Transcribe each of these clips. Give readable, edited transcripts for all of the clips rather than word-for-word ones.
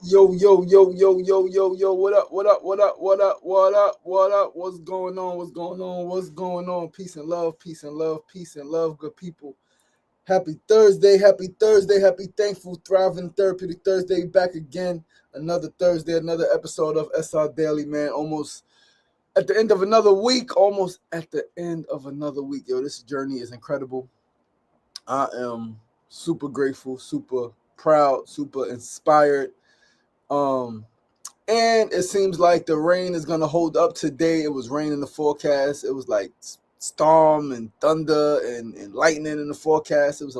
Yo, yo, yo, yo, yo, yo, yo, what up, what up, what up, what up, what up, what up, what's going on, what's going on, what's going on, peace and love, peace and love, peace and love, good people. Happy Thursday, happy thankful, thriving, therapeutic Thursday, back again, another Thursday, another episode of SRDaily, man, almost at the end of another week, yo, this journey is incredible. I am super grateful, super proud, super inspired, um, and it seems like the rain is going to hold up today. It was rain in the forecast. It was like storm and thunder and lightning in the forecast. It was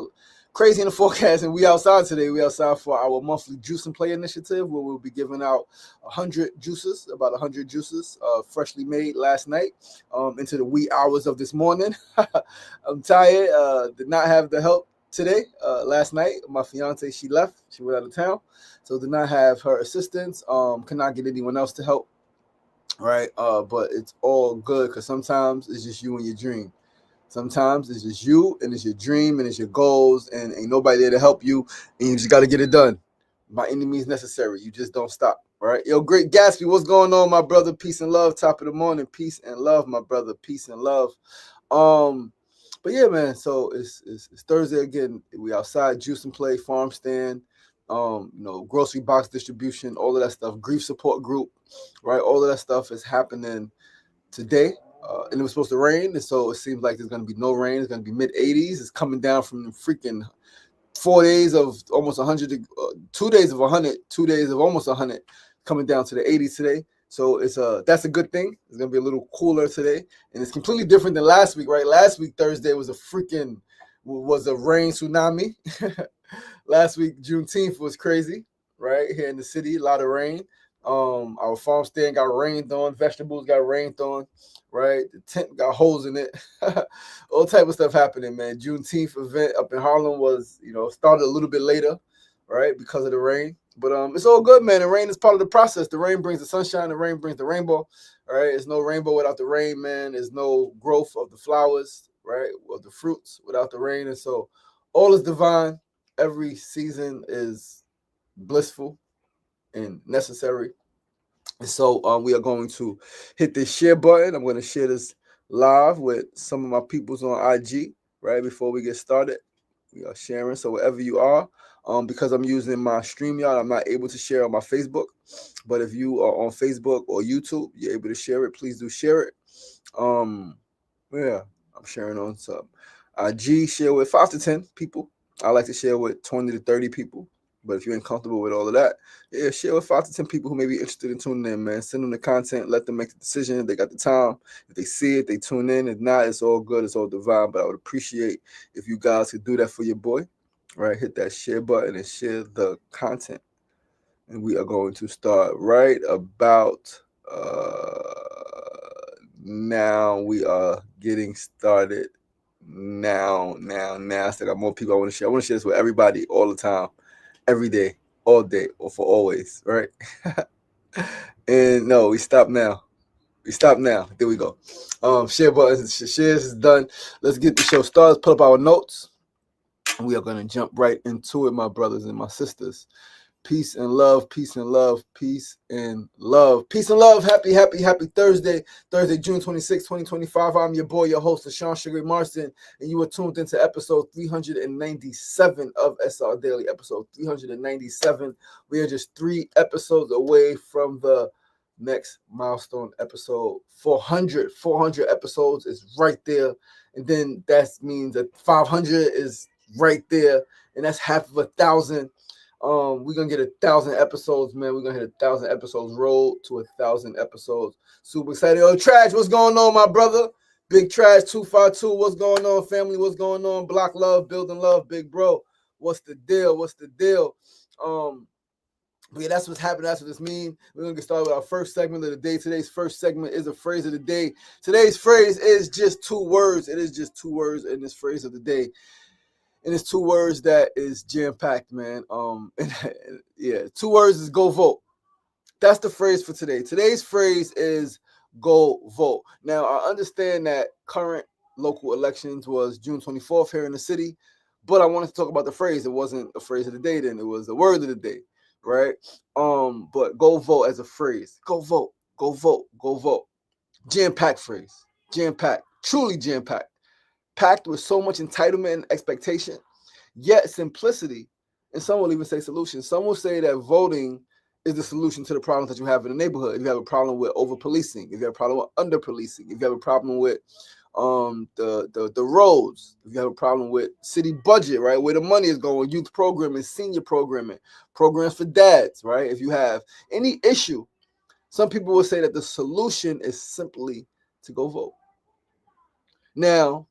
crazy in the forecast. And we outside today. We outside for our monthly Juice and Play initiative where we'll be giving out 100 juices, about 100 juices, freshly made last night into the wee hours of this morning. I'm tired. Did not have the help today. Last night, my fiance, she left. She went out of town. So did not have her assistance. Could not get anyone else to help. Right. But it's all good because sometimes it's just you and your dream. Sometimes it's just you and it's your dream and it's your goals and ain't nobody there to help you and you just got to get it done. By any means necessary. You just don't stop. Right. Yo, Great Gatsby, what's going on, my brother? Peace and love. Top of the morning. Peace and love, my brother. Peace and love. But yeah, man. So it's Thursday again. We outside, juice and play, farm stand, grocery box distribution, all of that stuff, grief support group, right? All of that stuff is happening today. And it was supposed to rain, and so it seems like there's going to be no rain. It's going to be mid 80s. It's coming down from freaking 4 days of almost 100, 2 days of 100, 2 days of almost 100, coming down to the 80s today. So that's a good thing. It's gonna be a little cooler today, and it's completely different than last week, right? Last week Thursday was a rain tsunami. Last week Juneteenth was crazy, right? Here in the city, a lot of rain. Our farm stand got rained on, vegetables got rained on, right? The tent got holes in it. All type of stuff happening, man. Juneteenth event up in Harlem was, started a little bit later, right? Because of the rain. But it's all good, man. The rain is part of the process. The rain brings the sunshine. The rain brings the rainbow. All right. There's no rainbow without the rain, man. There's no growth of the flowers, right? Of the fruits without the rain. And so all is divine. Every season is blissful and necessary. And so we are going to hit this share button. I'm going to share this live with some of my peoples on IG, right? Before we get started, we are sharing. So wherever you are, because I'm using my StreamYard, I'm not able to share on my Facebook. But if you are on Facebook or YouTube, you're able to share it. Please do share it. Yeah, I'm sharing on some IG. Share with 5 to 10 people. I like to share with 20 to 30 people. But if you ain't comfortable with all of that, yeah, share with 5 to 10 people who may be interested in tuning in, man. Send them the content. Let them make the decision. They got the time. If they see it, they tune in. If not, it's all good. It's all divine. But I would appreciate if you guys could do that for your boy, right? Hit that share button and share the content. And we are going to start right about now. We are getting started now. I still got more people I want to share. I want to share this with everybody all the time, every day, all day, or for always, right? And no, we stop now. There we go. Share button. Shares is done. Let's get the show started. Put up our notes. We are going to jump right into it, my brothers and my sisters. Peace and love, peace and love, peace and love. Peace and love. Happy Thursday. Thursday, June 26, 2025. I'm your boy, your host, Sean Sugar Marston, and you are tuned into episode 397 of SRDaily. Episode 397. We are just 3 episodes away from the next milestone episode. 400 episodes is right there. And then that means that 500 is right there. And that's half of 1,000. We're gonna get 1,000 episodes, man. We're gonna hit 1,000 episodes. Roll to 1,000 episodes. Super excited. Oh, Trash, what's going on, my brother? Big Trash 252. What's going on, family? What's going on? Block love, building love, big bro. What's the deal? But yeah, that's what's happening. That's what this means. We're gonna get started with our first segment of the day. Today's first segment is a phrase of the day. Today's phrase is just 2 words. It is just 2 words in this phrase of the day. And it's 2 words that is jam-packed, man. Yeah, 2 words is go vote. That's the phrase for today. Today's phrase is go vote. Now, I understand that current local elections was June 24th here in the city, but I wanted to talk about the phrase. It wasn't a phrase of the day then. It was the word of the day. right? But go vote as a phrase. Go vote. Go vote. Go vote. Jam-packed phrase. Jam-packed. Truly jam-packed. Packed with so much entitlement and expectation, yet simplicity. And some will even say solution. Some will say that voting is the solution to the problems that you have in the neighborhood. If you have a problem with over policing, if you have a problem with under policing, if you have a problem with the roads, if you have a problem with city budget, right, where the money is going, youth programming, senior programming, programs for dads, right? If you have any issue, some people will say that the solution is simply to go vote. Now,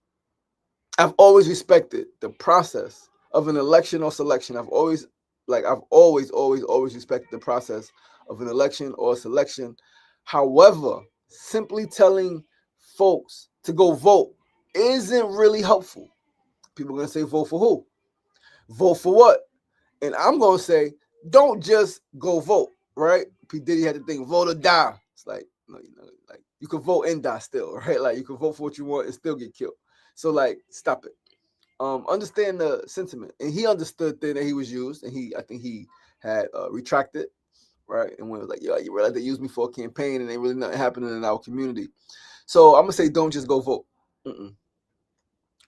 I've always respected the process of an election or selection. I've always respected the process of an election or selection. However, simply telling folks to go vote isn't really helpful. People are going to say, vote for who? Vote for what? And I'm going to say, don't just go vote, right? P. Diddy had the thing, vote or die. It's like, no, like you can vote and die still, right? Like you can vote for what you want and still get killed. So like, stop it. Understand the sentiment, and he understood then that he was used, and I think he had retracted, right? And when it was like, yo, you realize they used me for a campaign, and ain't really nothing happening in our community. So I'm gonna say, don't just go vote.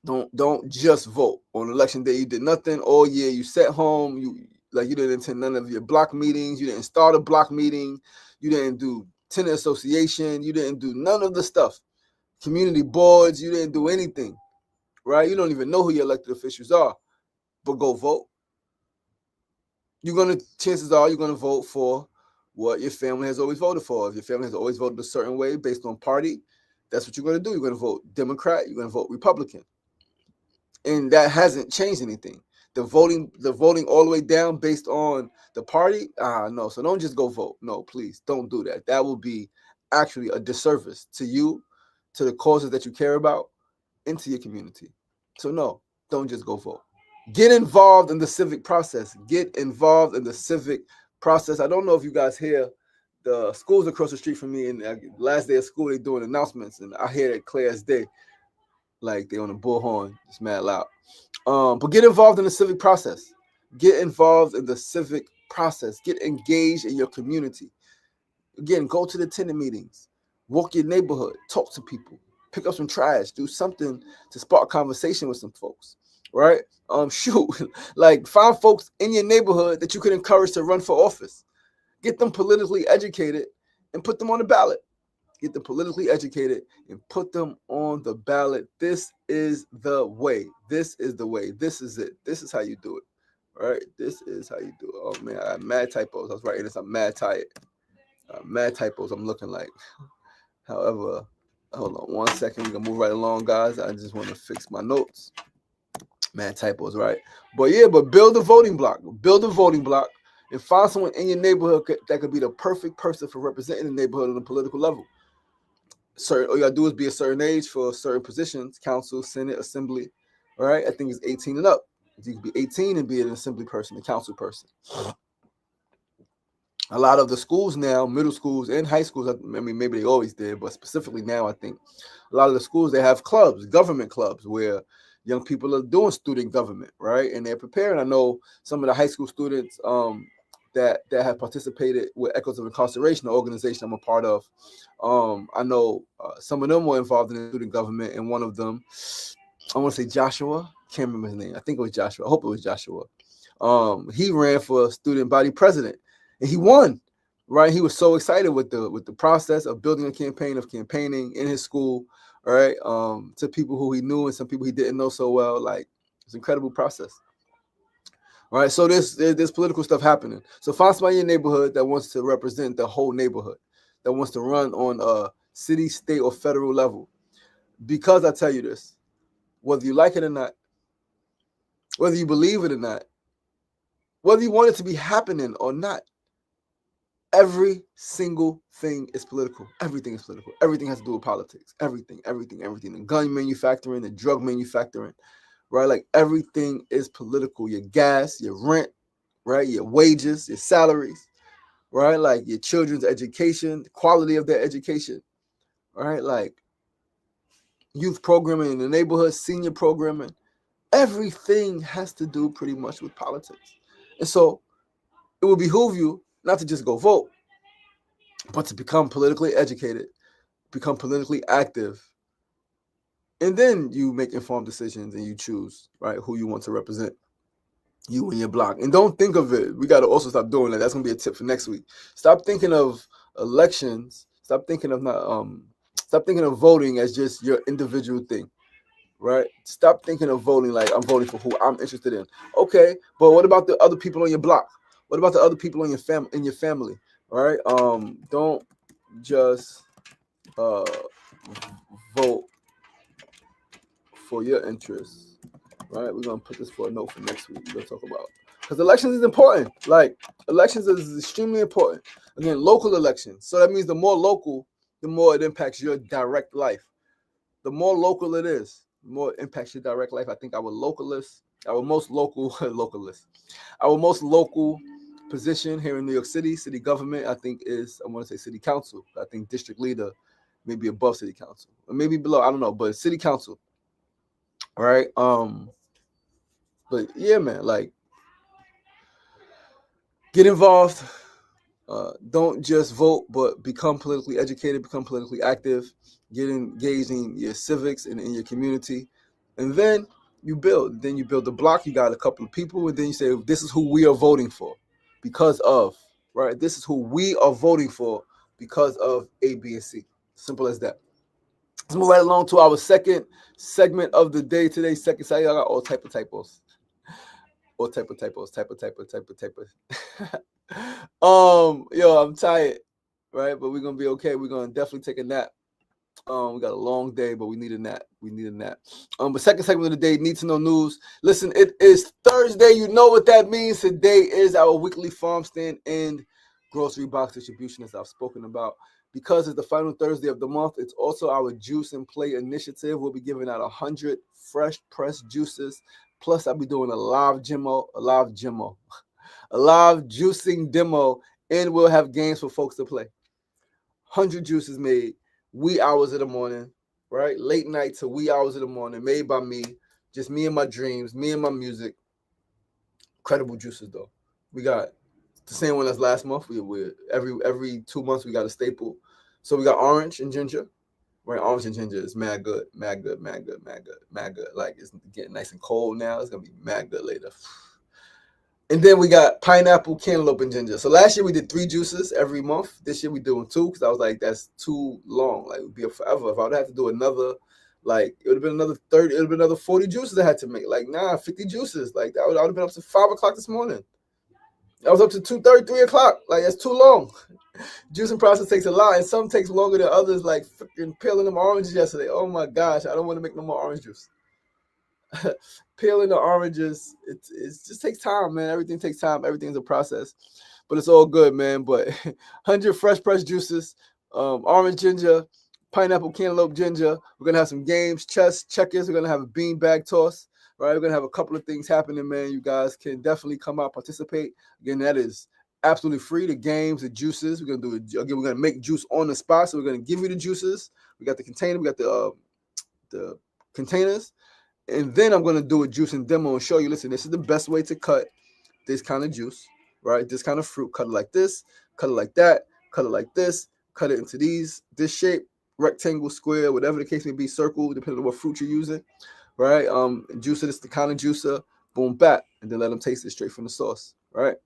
Don't just vote on election day. You did nothing all year. You sat home. You didn't attend none of your block meetings. You didn't start a block meeting. You didn't do tenant association. You didn't do none of the stuff. Community boards. You didn't do anything. Right? You don't even know who your elected officials are, but go vote. Chances are you're gonna vote for what your family has always voted for. If your family has always voted a certain way based on party, that's what you're gonna do. You're gonna vote Democrat. You're gonna vote Republican, and that hasn't changed anything. The voting all the way down based on the party. No. So don't just go vote. No, please don't do that. That will be actually a disservice to you, to the causes that you care about, and to your community. So no, don't just go vote. Get involved in the civic process. Get involved in the civic process. I don't know if you guys hear the schools across the street from me, and last day of school, they're doing announcements, and I hear it clear as day, like they on a bullhorn, it's mad loud. But get involved in the civic process. Get involved in the civic process. Get engaged in your community. Again, go to the tenant meetings. Walk your neighborhood. Talk to people. Pick up some trash. Do something to spark conversation with some folks. Right? Shoot. Like, find folks in your neighborhood that you can encourage to run for office. Get them politically educated and put them on the ballot. Get them politically educated and put them on the ballot. This is the way. This is the way. This is it. This is how you do it. All right? This is how you do it. Oh, man, I had mad typos. I was writing this. I'm mad tired. Mad typos I'm looking like. However, hold on 1 second. We're going to move right along, guys. I just want to fix my notes. Mad typos, right? But yeah, build a voting block. Build a voting block and find someone in your neighborhood that could be the perfect person for representing the neighborhood on a political level. All you got to do is be a certain age for certain positions, council, senate, assembly, all right? I think it's 18 and up. You can be 18 and be an assembly person, a council person. A lot of the schools now, middle schools and high schools, I mean, maybe they always did, but specifically now, I think a lot of the schools, they have clubs, government clubs, where young people are doing student government, right? And they're preparing. I know some of the high school students that have participated with Echoes of Incarceration, the organization I'm a part of. I know some of them were involved in student government, and one of them, I want to say Joshua, can't remember his name. I think it was Joshua. I hope it was Joshua. He ran for student body president, and he won. Right, he was so excited with the process of building a campaign, of campaigning in his school. All right, to people who he knew and some people he didn't know so well. Like, it's an incredible process. All right, so there's political stuff happening. So find somebody in your neighborhood that wants to represent the whole neighborhood, that wants to run on a city, state, or federal level. Because I tell you this, whether you like it or not, whether you believe it or not, whether you want it to be happening or not, every single thing is political. Everything is political. Everything has to do with politics. Everything. The gun manufacturing, the drug manufacturing, right? Like, everything is political. Your gas, your rent, right? Your wages, your salaries, right? Like, your children's education, the quality of their education, right? Like, youth programming in the neighborhood, senior programming. Everything has to do pretty much with politics. And so it will behoove you not to just go vote, but to become politically educated, become politically active, and then you make informed decisions and you choose, right, who you want to represent you and your block. And don't think of it, we got to also stop doing that. That's going to be a tip for next week. Stop thinking of elections, stop thinking of voting as just your individual thing, right? Stop thinking of voting like I'm voting for who I'm interested in. Okay, but what about the other people on your block? What about the other people in your family? All right? Don't just vote for your interests. Right? We're gonna put this for a note for next week. We're gonna talk about, because elections is important. Like, elections is extremely important. Again, local elections. So that means the more local, the more it impacts your direct life. The more local it is, the more it impacts your direct life. I think our most local position here in New York City, city government, I think is, I want to say city council. I think district leader, maybe above city council, or maybe below. I don't know, but city council. All right. But yeah, man, like, get involved. Don't just vote, but become politically educated, become politically active, get engaged in your civics and in your community. And then you build. Then you build the block. You got a couple of people, and then you say, this is who we are voting for because of, right? This is who we are voting for because of A, B, and C. Simple as that. Let's move right along to our second segment of the day today. Second segment, I got all type of typos. All type of typos. Yo, I'm tired, right? But we're gonna be okay. We're gonna definitely take a nap. We got a long day, but we need a nap. But second segment of the day, need to know news. Listen, it is Thursday. You know what that means. Today is our weekly farm stand and grocery box distribution, as I've spoken about. Because it's the final Thursday of the month, it's also our Juice and Play initiative. We'll be giving out 100 fresh pressed juices. Plus, I'll be doing a live juicing demo, and we'll have games for folks to play. 100 juices made, wee hours of the morning, right? Late night to wee hours of the morning, made by me, just me and my dreams, me and my music. Incredible juices, though. We got the same one as last month. We every 2 months we got a staple. So we got orange and ginger. Right, orange and ginger is mad good. Like, it's getting nice and cold now. It's gonna be mad good later. And then we got pineapple, cantaloupe, and ginger. So last year we did 3 juices every month. This year we doing 2 because I was like, that's too long. Like, it would be forever. If I would have to do another, like, it would have been another 30. It would have been another 40 juices I had to make. Like, 50 juices. Like, I would have been up to 5 o'clock this morning. I was up to 2:30, 3 o'clock. Like, that's too long. Juicing process takes a lot, and some takes longer than others. Like freaking peeling them oranges yesterday. Oh my gosh, I don't want to make no more orange juice. Peeling the oranges, it just takes time, man. Everything takes time. Everything's a process, but it's all good, man. But 100 fresh pressed juices, orange ginger, pineapple, cantaloupe, ginger. We're gonna have some games, chess, checkers. We're gonna have a bean bag toss. Right, we're gonna have a couple of things happening, man. You guys can definitely come out, participate. Again, that is absolutely free. The games, the juices. We're gonna make juice on the spot. So we're gonna give you the juices. We got the container. We got the containers. And then I'm gonna do a juicing demo and show you. Listen, this is the best way to cut this kind of juice, right? This kind of fruit. Cut it like this. Cut it like that. Cut it like this. Cut it into this shape, rectangle, square, whatever the case may be, circle, depending on what fruit you're using. Right, juicer. This is the kind of juicer. Boom, back, and then let them taste it straight from the sauce. Right.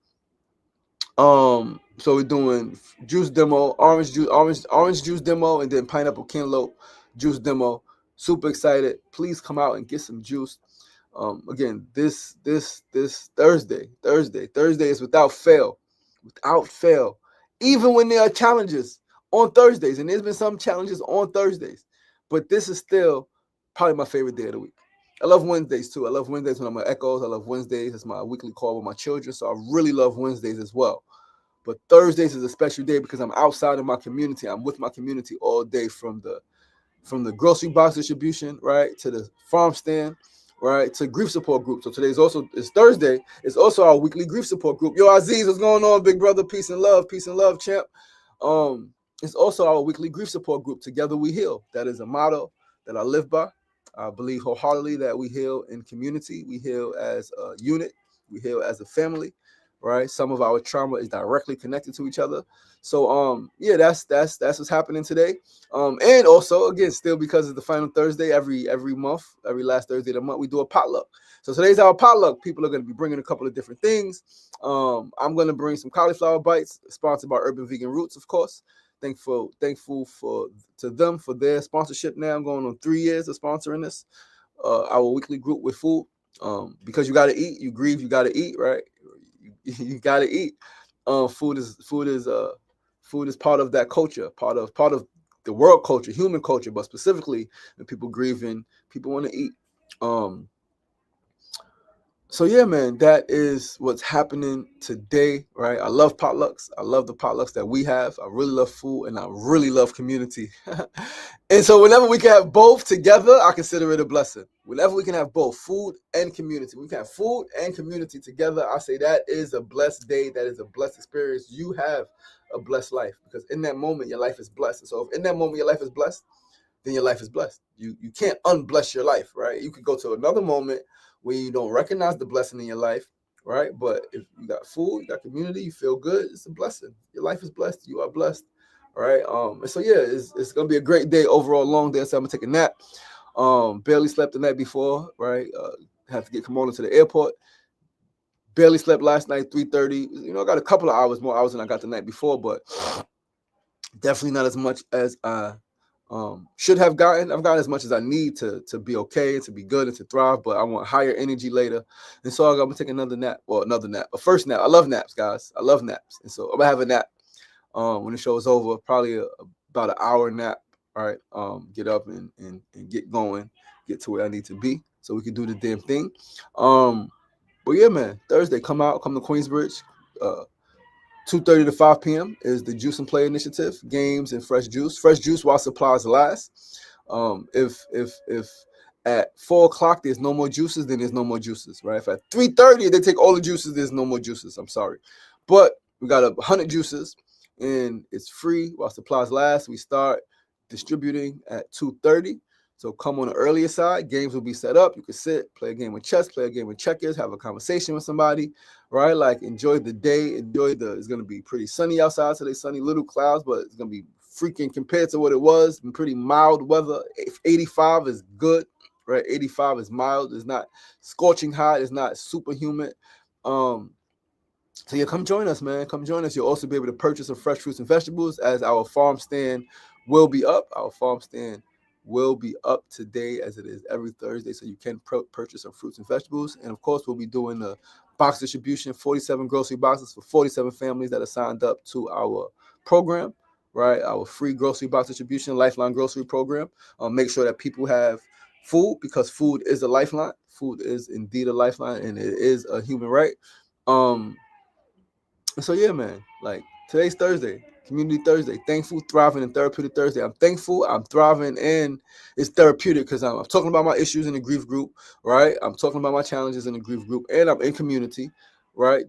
So we're doing juice demo, orange juice demo, and then pineapple cantaloupe juice demo. Super excited. Please come out and get some juice. Again, this Thursday is without fail. Even when there are challenges on Thursdays, and there's been some challenges on Thursdays, but this is still probably my favorite day of the week. I love Wednesdays too. I love Wednesdays when I'm at Echoes. I love Wednesdays. It's my weekly call with my children. So I really love Wednesdays as well. But Thursdays is a special day because I'm outside of my community. I'm with my community all day, from the grocery box distribution, right, to the farm stand, right, to grief support group. So it's Thursday. It's also our weekly grief support group. Yo, Aziz, what's going on, big brother? Peace and love, champ. It's also our weekly grief support group. Together we heal. That is a motto that I live by. I believe wholeheartedly that we heal in community. We heal as a unit. We heal as a family. right? Some of our trauma is directly connected to each other. So yeah, that's what's happening today. And also, again, still because it's the final Thursday every month, every last Thursday of the month, we do a potluck. So today's our potluck. People are going to be bringing a couple of different things. I'm going to bring some cauliflower bites, sponsored by Urban Vegan Roots, of course. Thankful to them for their sponsorship. Now I'm going on 3 years of sponsoring this, our weekly group with food. Because you got to eat, you grieve, you got to eat, right? You got to eat. Food is part of that culture, part of the world culture, human culture, but specifically when people grieving, people want to eat. So yeah, man, that is what's happening today, right? I love potlucks. I love the potlucks that we have. I really love food, and I really love community. And so whenever we can have both together, I consider it a blessing. Whenever we can have both food and community, we can have food and community together. I say that is a blessed day. That is a blessed experience. You have a blessed life, because in that moment, your life is blessed. And so if in that moment your life is blessed, then your life is blessed. You can't unbless your life, right? You could go to another moment where you don't recognize the blessing in your life, right? But if you got food, you got community, you feel good, it's a blessing. Your life is blessed. You are blessed, right? And so yeah, it's gonna be a great day overall, long day. So I'm gonna take a nap. Barely slept the night before, right? Have to get Kimona to the airport. Barely slept last night, 3:30. I got a couple of more hours than I got the night before, but definitely not as much as I should have gotten. I've gotten as much as I need to be okay, to be good, and to thrive, but I want higher energy later. And so I'm gonna take another nap, a first nap. I love naps, guys. I love naps. And so I'm gonna have a nap when the show is over, probably about an hour nap. All right. Get up and get going, get to where I need to be so we can do the damn thing. But yeah, man, Thursday, come to Queensbridge. 2:30 to 5 p.m. is the Juice and Play Initiative, games and fresh juice while supplies last. If at 4 o'clock there's no more juices, then there's no more juices, right? If at 3:30 they take all the juices, there's no more juices. I'm sorry, but we got 100 juices, and it's free while supplies last. We start distributing at 2:30. So come on the earlier side. Games will be set up. You can sit, play a game of chess, play a game of checkers, have a conversation with somebody, right? Like enjoy the day. It's going to be pretty sunny outside today, sunny, little clouds, but it's going to be freaking compared to what it was, pretty mild weather. 85 is good, right? 85 is mild. It's not scorching hot. It's not super humid. So yeah, come join us, man. Come join us. You'll also be able to purchase some fresh fruits and vegetables as our farm stand will be up. Our farm stand will be up today, as it is every Thursday, so you can purchase some fruits and vegetables. And of course, we'll be doing the box distribution, 47 grocery boxes for 47 families that are signed up to our program, right? Our free grocery box distribution, Lifeline Grocery Program. Make sure that people have food, because food is a lifeline. Food is indeed a lifeline, and it is a human right. So yeah, man, like today's Thursday, Community Thursday, thankful, thriving, and therapeutic Thursday. I'm thankful, I'm thriving, and it's therapeutic because I'm talking about my issues in the grief group, right? I'm talking about my challenges in the grief group, and I'm in community, right?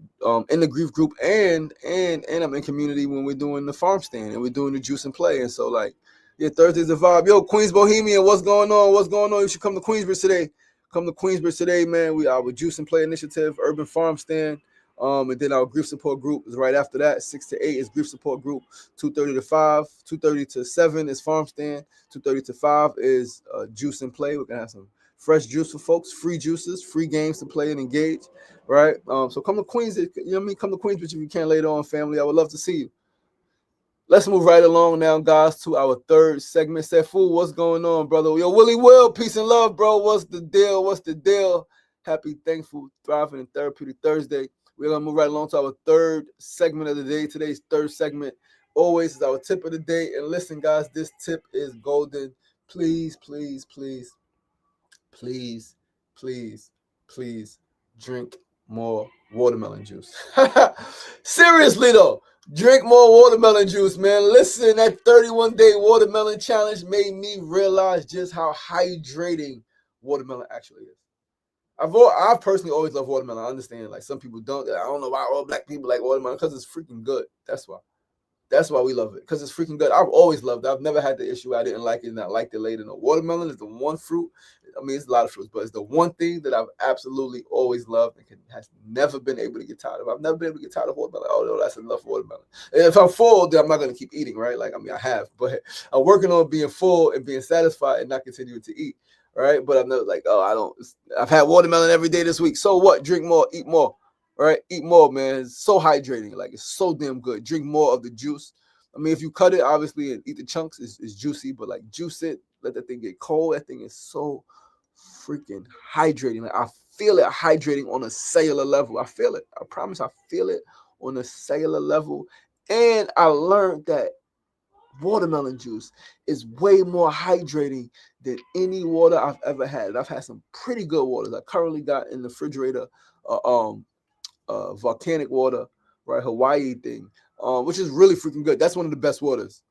In the grief group, and I'm in community when we're doing the farm stand and we're doing the juice and play. And so like, yeah, Thursday's the vibe. Yo, Queens Bohemian, what's going on? What's going on? You should come to Queensbridge today. Come to Queensbridge today, man. We are with Juice and Play Initiative, Urban Farm Stand. And then our grief support group is right after that. 6 to 8 is grief support group. 2:30 to 5, 2:30 to 7 is farm stand. 2:30 to 5 is juice and play. We're gonna have some fresh juice for folks, free juices, free games to play and engage, right? So come to Queens, you know what I mean? Come to Queens, but if you can later on, family, I would love to see you. Let's move right along now, guys, to our third segment. Sefu, what's going on, brother? Yo, Willie Will, peace and love, bro. What's the deal? What's the deal? Happy, thankful, thriving, and therapeutic Thursday. We're going to move right along to our third segment of the day. Today's third segment always is our tip of the day. And listen, guys, this tip is golden. Please, please, please, please, please, please drink more watermelon juice. Seriously, though, drink more watermelon juice, man. Listen, that 31-day watermelon challenge made me realize just how hydrating watermelon actually is. I've personally always loved watermelon. I understand, like some people don't. I don't know why all black people like watermelon, because it's freaking good. That's why. That's why we love it, because it's freaking good. I've always loved it. I've never had the issue I didn't like it and I liked it later. No, watermelon is the one fruit. I mean, it's a lot of fruits, but it's the one thing that I've absolutely always loved and has never been able to get tired of. I've never been able to get tired of watermelon. Oh, no, that's enough watermelon. And if I'm full, then I'm not going to keep eating, right? Like, I mean, I have, but I'm working on being full and being satisfied and not continuing to eat, right? But I'm never like, oh, I've had watermelon every day this week. So what? Drink more, eat more. All right, eat more, man. It's so hydrating. Like, it's so damn good. Drink more of the juice. I mean, if you cut it, obviously, and eat the chunks, it's juicy, but like juice it, let that thing get cold. That thing is so freaking hydrating. Like, I feel it hydrating on a cellular level. I feel it. I promise I feel it on a cellular level. And I learned that watermelon juice is way more hydrating than any water I've ever had. And I've had some pretty good waters. I currently got in the refrigerator volcanic water, right? Hawaii thing, which is really freaking good. That's one of the best waters,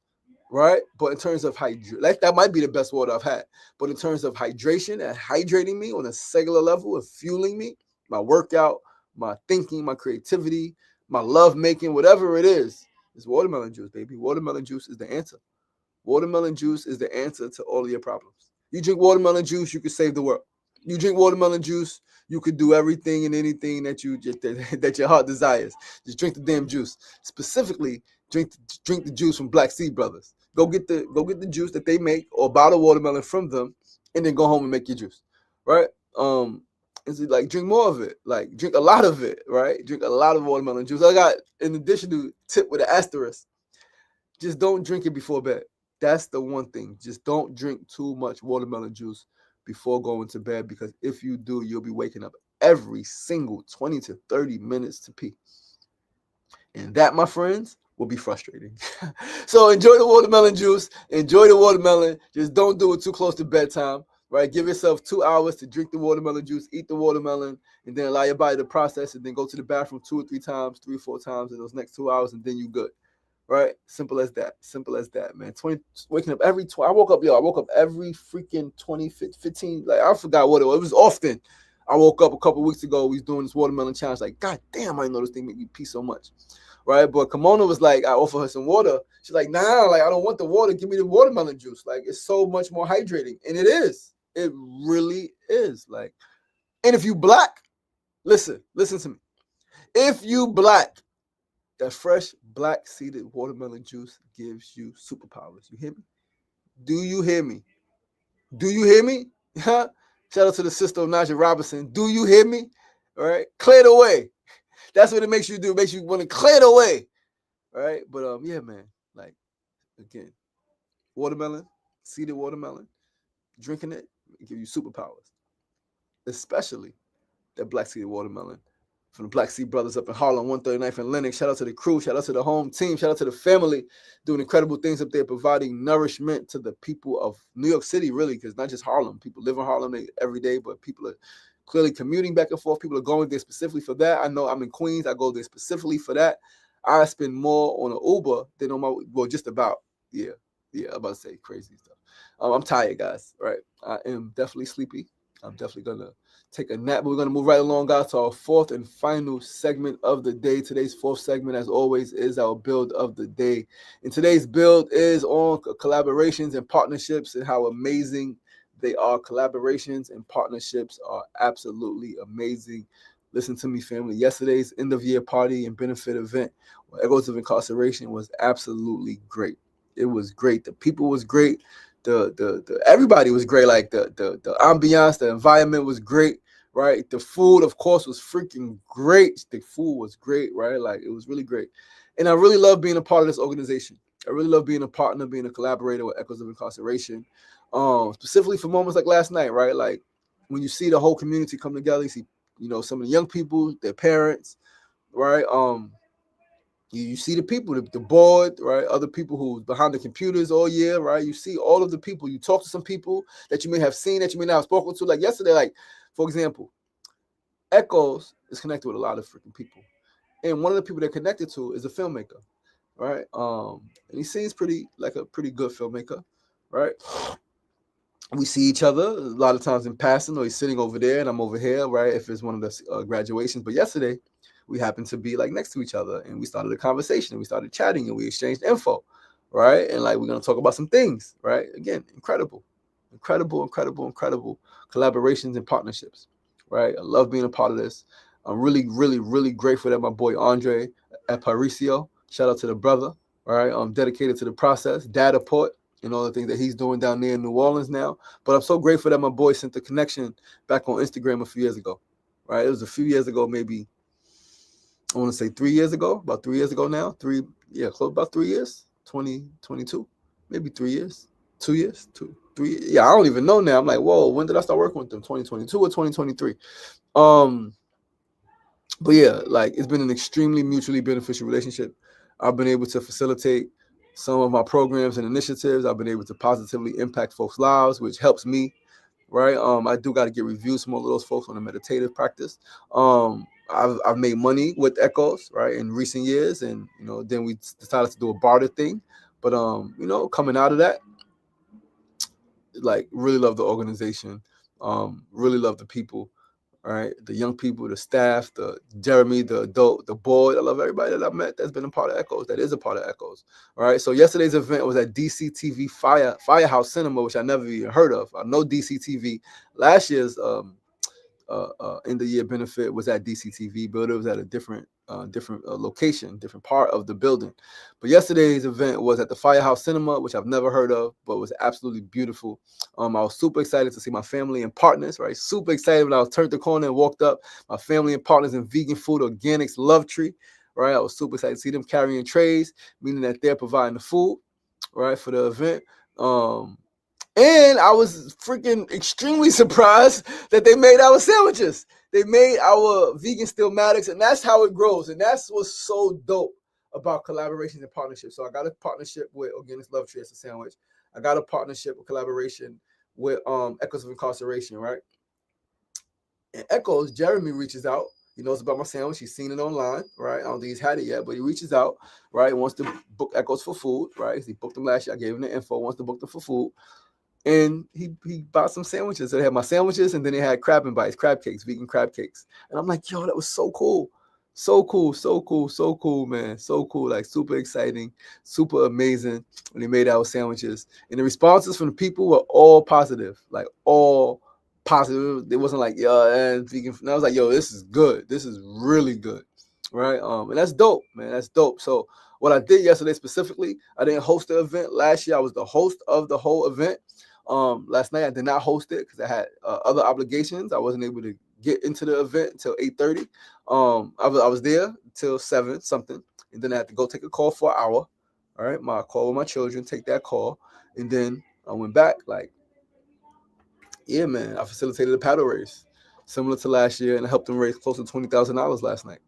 right? But in terms of that might be the best water I've had. But in terms of hydration and hydrating me on a cellular level and fueling me, my workout, my thinking, my creativity, my love making, whatever it is watermelon juice, baby. Watermelon juice is the answer. Watermelon juice is the answer to all of your problems. You drink watermelon juice, you can save the world. You drink watermelon juice, you could do everything and anything that that your heart desires. Just drink the damn juice. Specifically, drink the juice from Black Sea Brothers. Go get the juice that they make or bottle watermelon from them, and then go home and make your juice, right? Is it like drink more of it? Like drink a lot of it, right? Drink a lot of watermelon juice. I got in addition to tip with an asterisk. Just don't drink it before bed. That's the one thing. Just don't drink too much watermelon juice before going to bed, because if you do, you'll be waking up every single 20 to 30 minutes to pee. And that, my friends, will be frustrating. So enjoy the watermelon juice. Enjoy the watermelon. Just don't do it too close to bedtime, right? Give yourself 2 hours to drink the watermelon juice, eat the watermelon, and then allow your body to process it. Then go to the bathroom 2 or 3 times, 3 or 4 times in those next 2 hours, and then you good. Right? Simple as that. Simple as that, man. Waking up every I woke up every freaking 20, 15, like I forgot what it was. It was often. I woke up a couple weeks ago, we was doing this watermelon challenge. Like, God damn, I didn't know this thing made me pee so much. Right? But Kimona was like, I offer her some water. She's like, nah, like I don't want the water. Give me the watermelon juice. Like, it's so much more hydrating. And it is. It really is. Like, and if you black, listen to me. If you black, that fresh black seeded watermelon juice gives you superpowers. You hear me? Do you hear me? Do you hear me? Shout out to the sister of Naja Robinson. Do you hear me? All right. Clear the way. That's what it makes you do. It makes you want to clear the way. All right. But yeah, man. Like, again, watermelon, seeded watermelon, drinking it give you superpowers. Especially that black seeded watermelon from the Black Sea Brothers up in Harlem, 139th and Lenox. Shout out to the crew. Shout out to the home team. Shout out to the family doing incredible things up there, providing nourishment to the people of New York City, really, because not just Harlem. People live in Harlem every day, but people are clearly commuting back and forth. People are going there specifically for that. I know I'm in Queens. I go there specifically for that. I spend more on an Uber than on my, just about. Yeah, I'm about to say crazy stuff. I'm tired, guys, right? I am definitely sleepy. I'm definitely going to take a nap. But we're going to move right along, guys, to our fourth and final segment of the day. Today's fourth segment, as always, is our build of the day. And today's build is on collaborations and partnerships and how amazing they are. Collaborations and partnerships are absolutely amazing. Listen to me, family. Yesterday's end-of-year party and benefit event, Echoes of Incarceration, was absolutely great. It was great. The people was great. The everybody was great. Like the ambiance, the environment was great, right? The food, of course, was freaking great. The food was great, right? Like, it was really great. And I really love being a part of this organization. I really love being a partner, being a collaborator with Echoes of Incarceration. Specifically for moments like last night, right? Like, when you see the whole community come together, you see, some of the young people, their parents, right? You see the people, the board, right? Other people who's behind the computers all year, right? You see all of the people. You talk to some people that you may have seen, that you may not have spoken to. Like yesterday, like, for example, Echoes is connected with a lot of freaking people. And one of the people they're connected to is a filmmaker, right? And he seems like a pretty good filmmaker, right? We see each other a lot of times in passing, or he's sitting over there and I'm over here, right? If it's one of the graduations. But yesterday, we happened to be like next to each other, and we started a conversation, and we started chatting, and we exchanged info, right? And like we're gonna talk about some things, right? Again, incredible collaborations and partnerships, right? I love being a part of this. I'm really grateful that my boy Andre at Paricio, shout out to the brother, all right? I'm dedicated to the process, data port, and all the things that he's doing down there in New Orleans now. But I'm so grateful that my boy sent the connection back on Instagram a few years ago, right? It was a few years ago, maybe, I want to say 3 years ago, about 3 years ago now. Close about 3 years, 2022, maybe 3 years, 2 years, 3. Yeah, I don't even know now. I'm like, whoa, when did I start working with them? 2022 or 2023? But yeah, like it's been an extremely mutually beneficial relationship. I've been able to facilitate some of my programs and initiatives. I've been able to positively impact folks' lives, which helps me, right? I do got to get reviews from all of those folks on the meditative practice. I've made money with Echoes, right, in recent years, and then we decided to do a barter thing. But coming out of that, like really love the organization, really love the people. All right, the young people, the staff, the Jeremy, the adult, the board. I love everybody that I've met that's been a part of Echoes, that is a part of Echoes. All right, so yesterday's event was at DCTV Firehouse Cinema, which I never even heard of. I know DCTV. Last year's end of year benefit was at DCTV, but it was at a different location, different part of the building. But yesterday's event was at the Firehouse Cinema, which I've never heard of, but was absolutely beautiful. I was super excited to see my family and partners, right? Super excited when I turned the corner and walked up. My family and partners in vegan food, organics, Love Tree, right? I was super excited to see them carrying trays, meaning that they're providing the food, right, for the event. And I was freaking extremely surprised that they made our sandwiches. They made our vegan Stillmatics, and that's how it grows. And that's what's so dope about collaborations and partnerships. So I got a partnership with Organics Love Tree as a sandwich. I got a partnership with collaboration with Echoes of Incarceration, right? And Echoes, Jeremy reaches out. He knows about my sandwich. He's seen it online, right? I don't think he's had it yet, but he reaches out, right? He wants to book Echoes for food, right? He booked them last year. I gave him the info. Wants to book them for food. And he bought some sandwiches. So they had my sandwiches, and then they had crab and bites, crab cakes, vegan crab cakes. And I'm like, yo, that was so cool. So cool, man. So cool, like super exciting, super amazing when they made our sandwiches. And the responses from the people were all positive, like all positive. It wasn't like, yo, vegan. And I was like, yo, this is good. This is really good, right? And that's dope, man. That's dope. So what I did yesterday specifically, I didn't host the event. Last year, I was the host of the whole event. Last night I did not host it because I had other obligations. I wasn't able to get into the event until 8:30. I was there till 7 something, and then I had to go take a call for an hour. All right, my call with my children, take that call, and then I went back. Like, yeah, man, I facilitated a paddle race similar to last year, and I helped them raise close to $20,000 last night.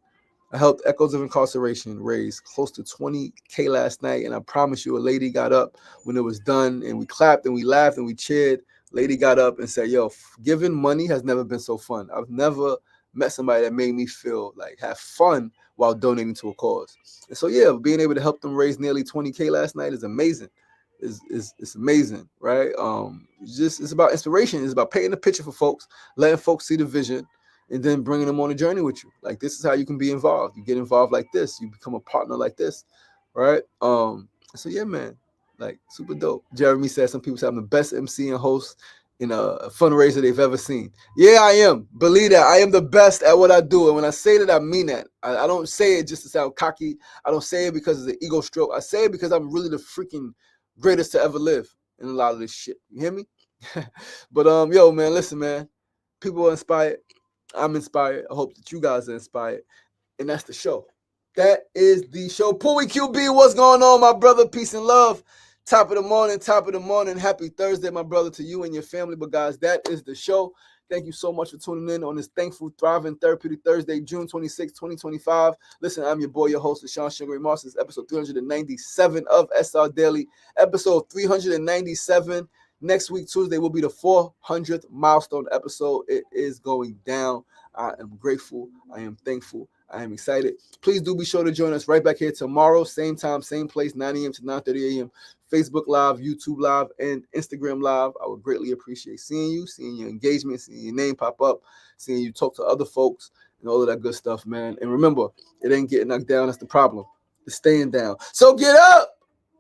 I helped Echoes of Incarceration raise close to $20K last night, and I promise you, a lady got up when it was done, and we clapped and we laughed and we cheered. Lady got up and said, yo, giving money has never been so fun. I've never met somebody that made me feel like have fun while donating to a cause. And so, yeah, being able to help them raise nearly $20K last night is amazing. It's amazing, right? It's about inspiration. It's about painting a picture for folks, letting folks see the vision, and then bringing them on a journey with you. Like, this is how you can be involved. You get involved like this. You become a partner like this, right? So yeah, man, like super dope. Jeremy said some people say I'm the best MC and host in a fundraiser they've ever seen. Yeah, I am. Believe that. I am the best at what I do. And when I say that, I mean that. I don't say it just to sound cocky. I don't say it because it's an ego stroke. I say it because I'm really the freaking greatest to ever live in a lot of this shit. You hear me? But yo, man, listen, man. People are inspired. I'm inspired. I hope that you guys are inspired. And that's the show. That is the show. Pui QB, what's going on, my brother? Peace and love. Top of the morning. Happy Thursday, my brother, to you and your family. But guys, that is the show. Thank you so much for tuning in on this thankful, thriving, therapeutic Thursday, June 26, 2025. Listen, I'm your boy, your host, Sean Sugar Moss. This is episode 397 of SR Daily. Episode 397. Next week, Tuesday, will be the 400th milestone episode. It is going down. I am grateful. I am thankful. I am excited. Please do be sure to join us right back here tomorrow. Same time, same place, 9 a.m. to 9:30 a.m. Facebook Live, YouTube Live, and Instagram Live. I would greatly appreciate seeing you, seeing your engagement, seeing your name pop up, seeing you talk to other folks, and all of that good stuff, man. And remember, it ain't getting knocked down. That's the problem. It's staying down. So get up.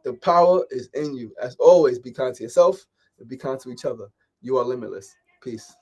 The power is in you. As always, be kind to yourself and be kind to each other. You are limitless. Peace.